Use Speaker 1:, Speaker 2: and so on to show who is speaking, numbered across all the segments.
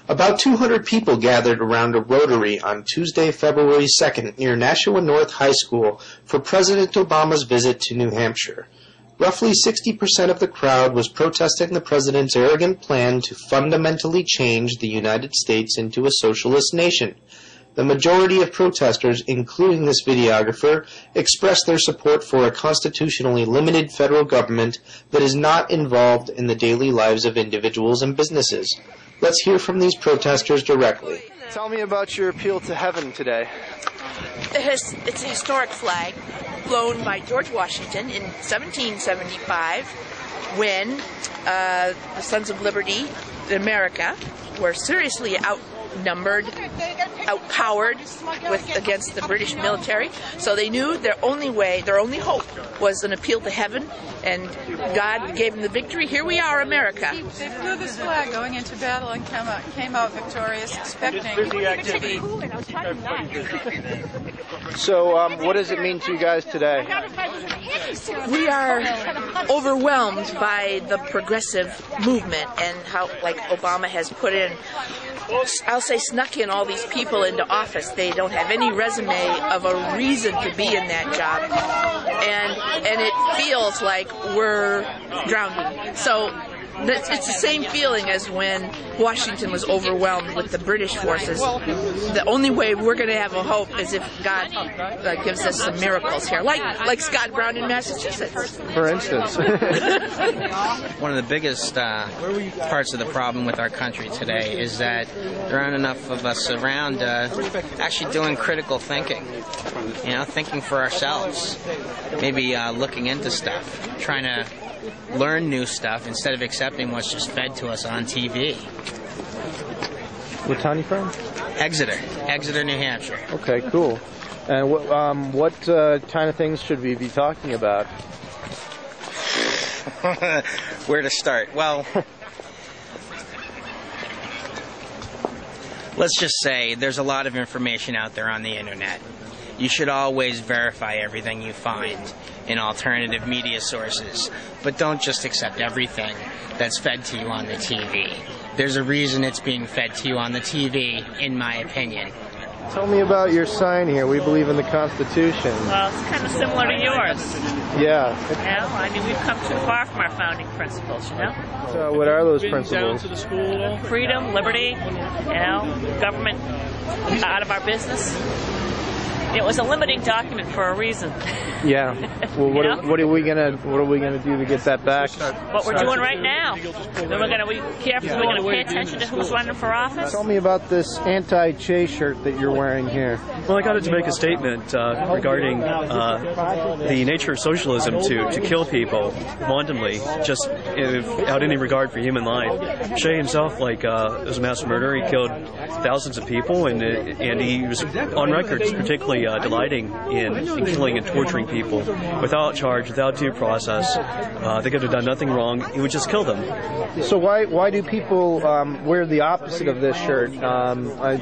Speaker 1: About 200 people gathered around a rotary on Tuesday, February 2nd, near Nashua North High School for President Obama's visit to New Hampshire. Roughly 60% of the crowd was protesting the president's arrogant plan to fundamentally change the United States into a socialist nation. The majority of protesters, including this videographer, expressed their support for a constitutionally limited federal government that is not involved in the daily lives of individuals and businesses. Let's hear from these protesters directly.
Speaker 2: Tell me about your appeal to heaven today.
Speaker 3: It's a historic flag flown by George Washington in 1775 when the Sons of Liberty in America were seriously outnumbered, outpowered against the British military. So they knew their only way, their only hope was an appeal to heaven, and God gave them the victory. Here we are, America.
Speaker 4: They flew this flag going into battle and came out victorious, expecting to be.
Speaker 2: So what does it mean to you guys today?
Speaker 3: We are overwhelmed by the progressive movement and how, like, Obama has put in, I'll say, snuck in all these people into office. They don't have any resume of a reason to be in that job, and it feels like we're drowning. So it's the same feeling as when Washington was overwhelmed with the British forces. The only way we're going to have a hope is if God gives us some miracles here, like Scott Brown in Massachusetts.
Speaker 2: For instance.
Speaker 5: One of the biggest parts of the problem with our country today is that there aren't enough of us around actually doing critical thinking, thinking for ourselves, maybe looking into stuff, trying to learn new stuff instead of accepting what's just fed to us on TV.
Speaker 2: What town are you from?
Speaker 5: Exeter, New Hampshire.
Speaker 2: Okay, cool. And what kind of things should we be talking about?
Speaker 5: Where to start? Well, let's just say there's a lot of information out there on the internet. You should always verify everything you find in alternative media sources, but don't just accept everything that's fed to you on the TV. There's a reason it's being fed to you on the TV, in my opinion.
Speaker 2: Tell me about your sign here. We believe in the Constitution.
Speaker 6: Well, it's kind of similar to yours.
Speaker 2: Yeah.
Speaker 6: We've come too far from our founding principles,
Speaker 2: So what are those principles?
Speaker 6: Freedom, liberty, government out of our business. It was a limiting document for a reason.
Speaker 2: Yeah. Well, what are we gonna do to get that back?
Speaker 6: What we're doing right now. Then we're gonna be careful. We're gonna pay attention to who's running for office.
Speaker 2: Tell me about this anti-Che shirt that you're wearing here.
Speaker 7: Well, I got to make a statement regarding the nature of socialism to kill people wantonly, just without any regard for human life. Che himself, was a mass murderer. He killed thousands of people, and he was on record particularly delighting in killing and torturing people without charge, without due process. They could have done nothing wrong. He would just kill them.
Speaker 2: So why do people wear the opposite of this shirt?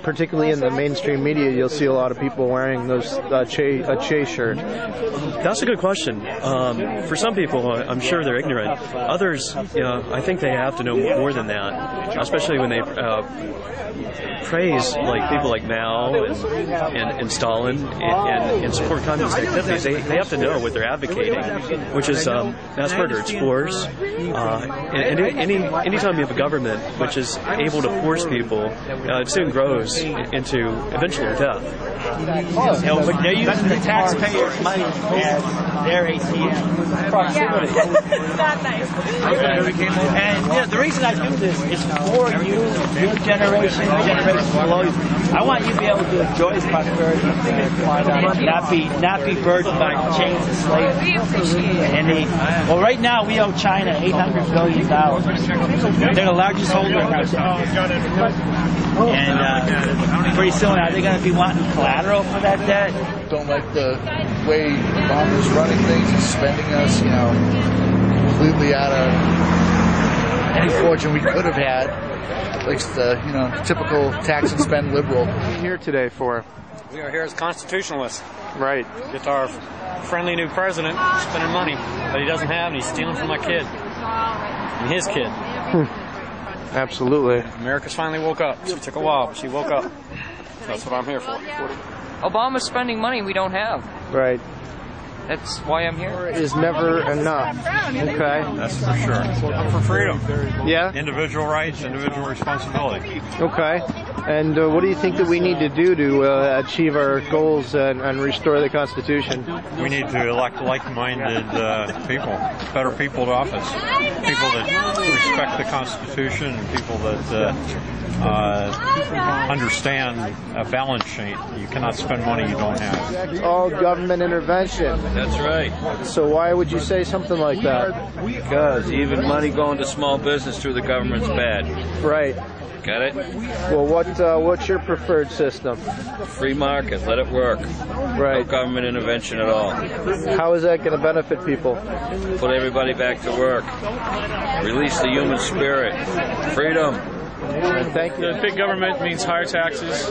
Speaker 2: Particularly in the mainstream media, you'll see a lot of people wearing those Che shirt.
Speaker 7: That's a good question. For some people, I'm sure they're ignorant. Others, I think they have to know more than that, especially when they praise people like Mao and Stalin and support communist activities. They have to know what they're advocating, which is mass murder. It's force. And anytime you have a government which is able to force people, it soon grows into eventual death.
Speaker 8: But they're using the taxpayers' money as their ATM. Proximity.
Speaker 3: Not nice.
Speaker 8: And the reason I do this is for you, your generation, generations below you. I want you to be able to enjoy this prosperity and not be burdened by chains of slavery.
Speaker 3: We appreciate it.
Speaker 8: And right now we owe China $800 billion. They're the largest holder in our country. And pretty soon, are they going to be wanting collateral for that debt?
Speaker 9: Don't like the way Obama's running things. He's spending us, completely out of any fortune we could have had. Like the, typical tax and spend liberal.
Speaker 2: What are you here today for?
Speaker 10: We are here as constitutionalists.
Speaker 2: Right.
Speaker 10: With our friendly new president spending money that he doesn't have, and he's stealing from my kid and his kid.
Speaker 2: Absolutely.
Speaker 10: America's finally woke up. She took a while, but she woke up. That's what I'm here for.
Speaker 11: Obama's spending money we don't have.
Speaker 2: Right.
Speaker 11: That's why I'm here.
Speaker 2: Is never enough. Okay.
Speaker 12: That's for sure. I'm for freedom.
Speaker 2: Yeah?
Speaker 12: Individual rights, individual responsibility.
Speaker 2: Okay. And what do you think that we need to do to achieve our goals and restore the Constitution?
Speaker 12: We need to elect like-minded people, better people to office. People that respect the Constitution and people that understand a balance sheet. You cannot spend money you don't have.
Speaker 2: It's all government intervention.
Speaker 13: That's right.
Speaker 2: So why would you say something like that?
Speaker 13: Because even money going to small business through the government's bad.
Speaker 2: Right.
Speaker 13: Got it?
Speaker 2: Well, what's your preferred system?
Speaker 13: Free market. Let it work.
Speaker 2: Right.
Speaker 13: No government intervention at all.
Speaker 2: How is that going to benefit people?
Speaker 13: Put everybody back to work. Release the human spirit. Freedom.
Speaker 2: Thank you.
Speaker 14: The big government means higher taxes,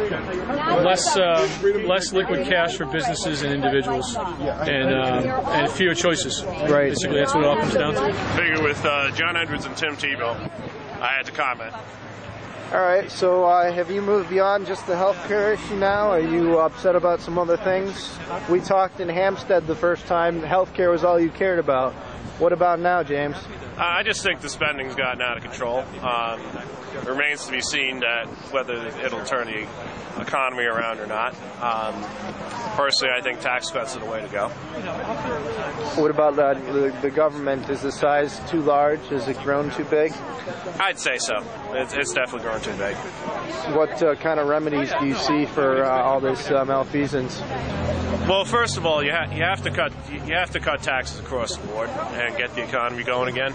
Speaker 14: less liquid cash for businesses and individuals, and fewer choices.
Speaker 2: Right.
Speaker 14: Basically, that's what it all comes down to.
Speaker 15: Figure with John Edwards and Tim Tebow, I had to comment.
Speaker 2: All right, so have you moved beyond just the healthcare issue now? Are you upset about some other things? We talked in Hampstead the first time. Healthcare was all you cared about. What about now, James?
Speaker 15: I just think the spending's gotten out of control. It remains to be seen whether it'll turn the economy around or not. Personally, I think tax cuts are the way to go.
Speaker 2: What about the government? Is the size too large? Has it grown too big?
Speaker 15: I'd say so. It's definitely grown too big.
Speaker 2: What kind of remedies do you see for all this malfeasance?
Speaker 15: Well, first of all, you have to cut taxes across the board and get the economy going again.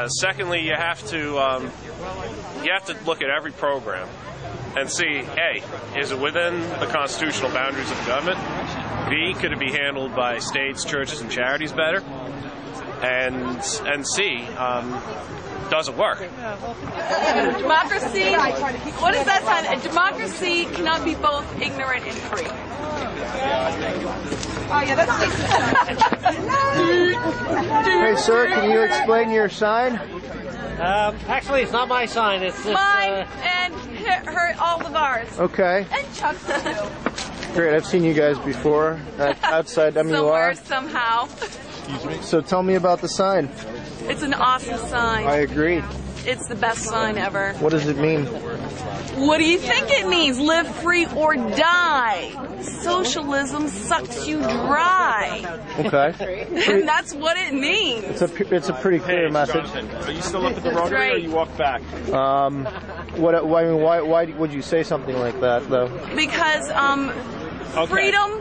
Speaker 15: Secondly, you have to look at every program and see, A, is it within the constitutional boundaries of the government? B, could it be handled by states, churches, and charities better? And C, does it work?
Speaker 16: Democracy, what is that sign? A democracy cannot be both ignorant and free. Oh, yeah, that's
Speaker 2: Hey, sir, can you explain your sign?
Speaker 17: Actually, it's not my sign. It's
Speaker 16: mine and all of ours.
Speaker 2: Okay.
Speaker 16: And Chuck's too.
Speaker 2: Great, I've seen you guys before outside
Speaker 16: Somewhere,
Speaker 2: MUR.
Speaker 16: somehow.
Speaker 2: Excuse me. So tell me about the sign.
Speaker 16: It's an awesome sign.
Speaker 2: I agree.
Speaker 16: It's the best sign ever.
Speaker 2: What does it mean?
Speaker 16: What do you think it means? Live free or die. Socialism sucks you dry.
Speaker 2: Okay.
Speaker 16: And that's what it means.
Speaker 2: It's a pretty clear message.
Speaker 15: Jonathan, are you still up at the Rotary or you walk back?
Speaker 2: Why would you say something like that, though?
Speaker 16: Because freedom,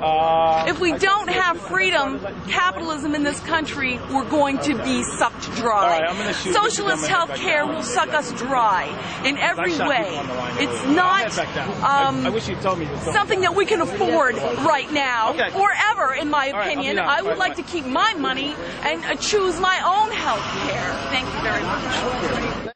Speaker 16: if we don't have freedom, capitalism in this country, we're going to be sucked dry.
Speaker 15: Right,
Speaker 16: Socialist health care will suck us dry in every way. It's not
Speaker 15: I wish you'd told me
Speaker 16: something that we can afford right now or ever, in my opinion. I would like to keep my money and choose my own health care. Thank you very much.